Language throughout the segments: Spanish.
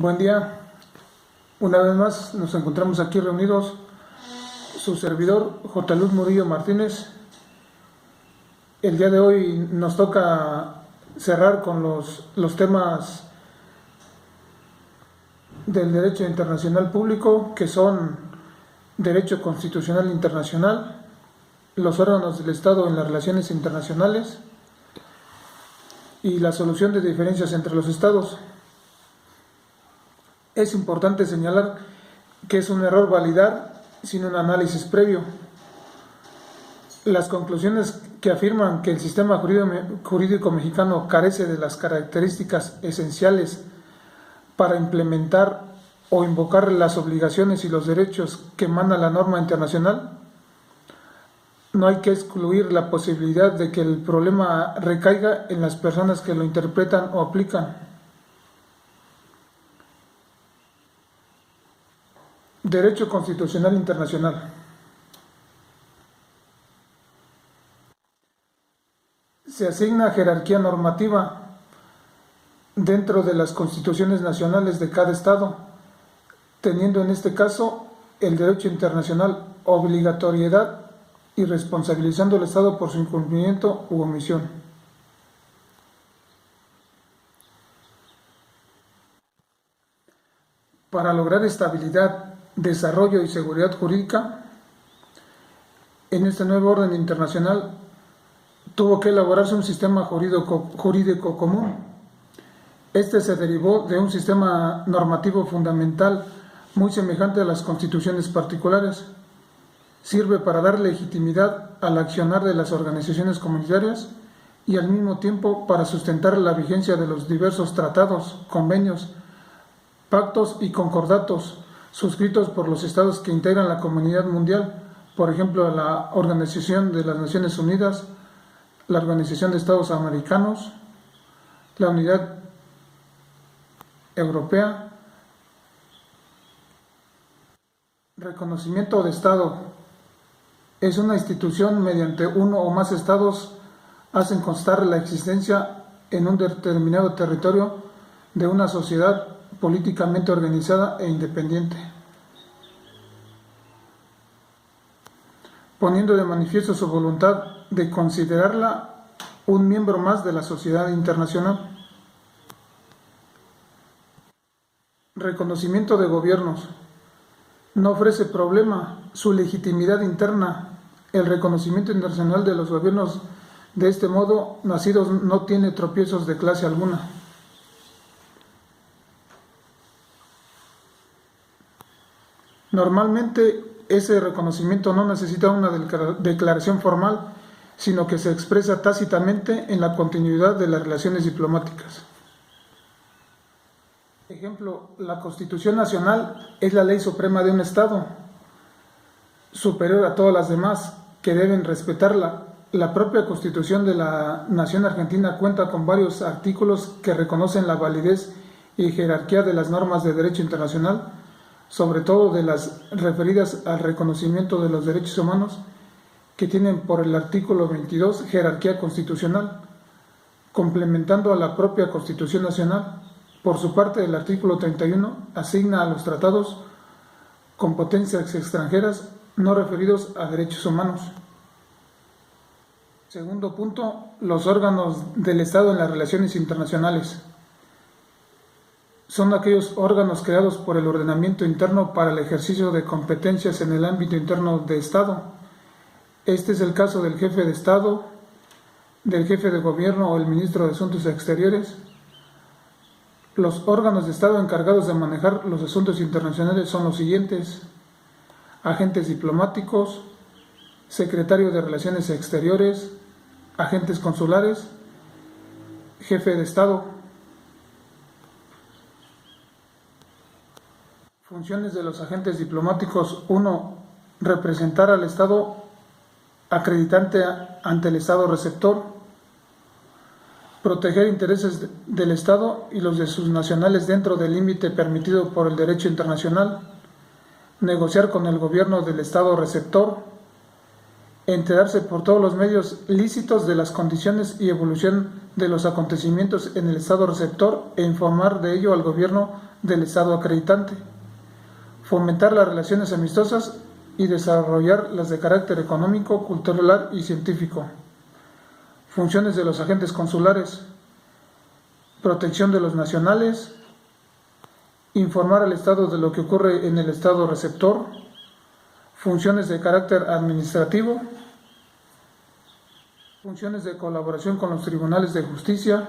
Buen día, una vez más nos encontramos aquí reunidos su servidor J. Luz Murillo Martínez. El día de hoy nos toca cerrar con los temas del derecho internacional público, que son derecho constitucional internacional, los órganos del Estado en las relaciones internacionales y la solución de diferencias entre los Estados. Es importante señalar que es un error validar sin un análisis previo. Las conclusiones que afirman que el sistema jurídico mexicano carece de las características esenciales para implementar o invocar las obligaciones y los derechos que emana la norma internacional, no hay que excluir la posibilidad de que el problema recaiga en las personas que lo interpretan o aplican. Derecho constitucional internacional. Se asigna jerarquía normativa dentro de las constituciones nacionales de cada Estado, teniendo en este caso el derecho internacional obligatoriedad y responsabilizando al Estado por su incumplimiento u omisión. Para lograr estabilidad, desarrollo y seguridad jurídica, en este nuevo orden internacional tuvo que elaborarse un sistema jurídico común. Este se derivó de un sistema normativo fundamental muy semejante a las constituciones particulares. Sirve para dar legitimidad al accionar de las organizaciones comunitarias y al mismo tiempo para sustentar la vigencia de los diversos tratados, convenios, pactos y concordatos suscritos por los estados que integran la comunidad mundial, por ejemplo, la Organización de las Naciones Unidas, la Organización de Estados Americanos, la Unidad Europea. Reconocimiento de Estado es una institución mediante uno o más estados hacen constar la existencia en un determinado territorio de una sociedad políticamente organizada e independiente, poniendo de manifiesto su voluntad de considerarla un miembro más de la sociedad internacional. Reconocimiento de gobiernos. No ofrece problema su legitimidad interna. El reconocimiento internacional de los gobiernos de este modo nacidos no tiene tropiezos de clase alguna. Normalmente ese reconocimiento no necesita una declaración formal, sino que se expresa tácitamente en la continuidad de las relaciones diplomáticas. Ejemplo, la Constitución Nacional es la ley suprema de un Estado, superior a todas las demás, que deben respetarla. La propia Constitución de la Nación Argentina cuenta con varios artículos que reconocen la validez y jerarquía de las normas de derecho internacional, sobre todo de las referidas al reconocimiento de los derechos humanos, que tienen por el artículo 22 jerarquía constitucional, complementando a la propia Constitución Nacional. Por su parte, el artículo 31 asigna a los tratados con potencias extranjeras no referidos a derechos humanos. Segundo punto, los órganos del Estado en las relaciones internacionales. Son aquellos órganos creados por el ordenamiento interno para el ejercicio de competencias en el ámbito interno de Estado. Este es el caso del jefe de Estado, del jefe de gobierno o el ministro de Asuntos Exteriores. Los órganos de Estado encargados de manejar los asuntos internacionales son los siguientes: agentes diplomáticos, secretario de Relaciones Exteriores, agentes consulares, jefe de Estado. Funciones de los agentes diplomáticos: 1. Representar al Estado acreditante ante el Estado receptor. Proteger intereses del Estado y los de sus nacionales dentro del límite permitido por el derecho internacional. Negociar con el gobierno del Estado receptor. enterarse por todos los medios lícitos de las condiciones y evolución de los acontecimientos en el estado receptor e informar de ello al gobierno del estado acreditante, fomentar las relaciones amistosas y desarrollar las de carácter económico, cultural y científico. Funciones de los agentes consulares: protección de los nacionales, informar al Estado de lo que ocurre en el estado receptor, funciones de carácter administrativo, funciones de colaboración con los tribunales de justicia,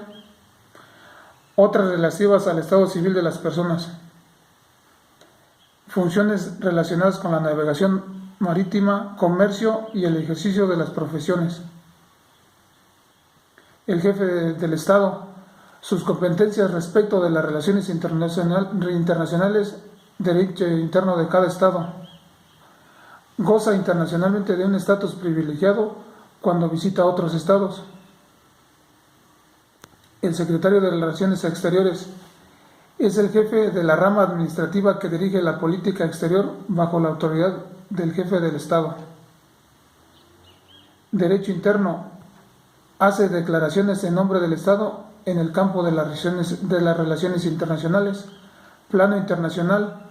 otras relativas al estado civil de las personas, funciones relacionadas con la navegación marítima, comercio y el ejercicio de las profesiones. El jefe del Estado: sus competencias respecto de las relaciones internacionales, derecho interno de cada Estado. Goza internacionalmente de un estatus privilegiado cuando visita otros estados. El secretario de Relaciones Exteriores es el jefe de la rama administrativa que dirige la política exterior bajo la autoridad del jefe del Estado. Derecho interno: hace declaraciones en nombre del Estado en el campo de las relaciones internacionales. Plano internacional: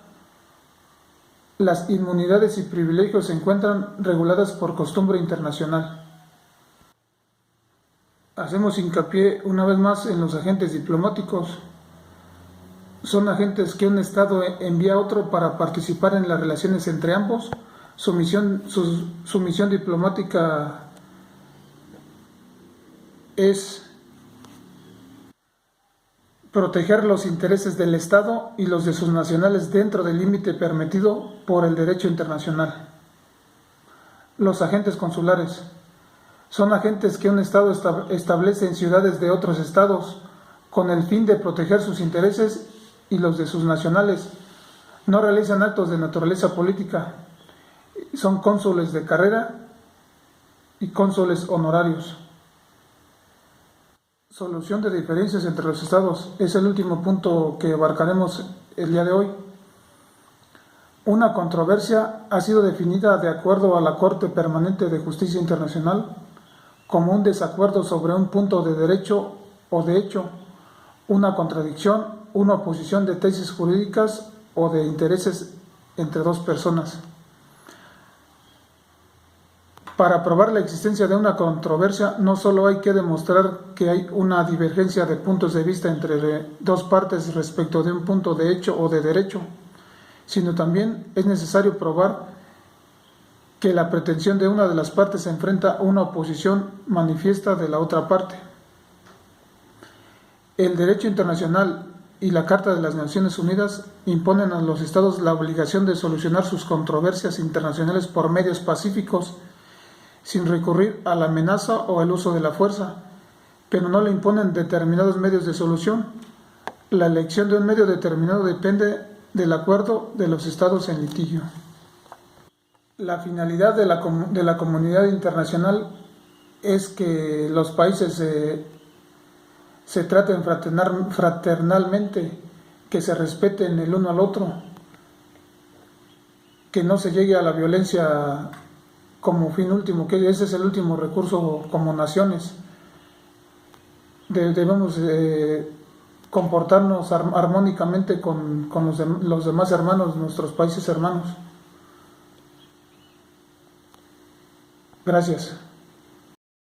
las inmunidades y privilegios se encuentran reguladas por costumbre internacional. Hacemos hincapié una vez más en los agentes diplomáticos. Son agentes que un Estado envía a otro para participar en las relaciones entre ambos. Su misión diplomática es proteger los intereses del Estado y los de sus nacionales dentro del límite permitido por el derecho internacional. Los agentes consulares son agentes que un Estado establece en ciudades de otros estados con el fin de proteger sus intereses y los de sus nacionales. No realizan actos de naturaleza política. Son cónsules de carrera y cónsules honorarios. Solución de diferencias entre los estados es el último punto que abarcaremos el día de hoy. Una controversia ha sido definida de acuerdo a la Corte Permanente de Justicia Internacional como un desacuerdo sobre un punto de derecho o de hecho, una contradicción, una oposición de tesis jurídicas o de intereses entre dos personas. Para probar la existencia de una controversia, no solo hay que demostrar que hay una divergencia de puntos de vista entre dos partes respecto de un punto de hecho o de derecho, sino también es necesario probar que la pretensión de una de las partes enfrenta una oposición manifiesta de la otra parte. El derecho internacional y la Carta de las Naciones Unidas imponen a los Estados la obligación de solucionar sus controversias internacionales por medios pacíficos, sin recurrir a la amenaza o el uso de la fuerza, pero no le imponen determinados medios de solución. La elección de un medio determinado depende del acuerdo de los Estados en litigio. La finalidad de la comunidad internacional es que los países se traten fraternalmente, que se respeten el uno al otro, que no se llegue a la violencia como fin último, que ese es el último recurso como naciones. Debemos comportarnos armónicamente con los demás hermanos, nuestros países hermanos. Gracias.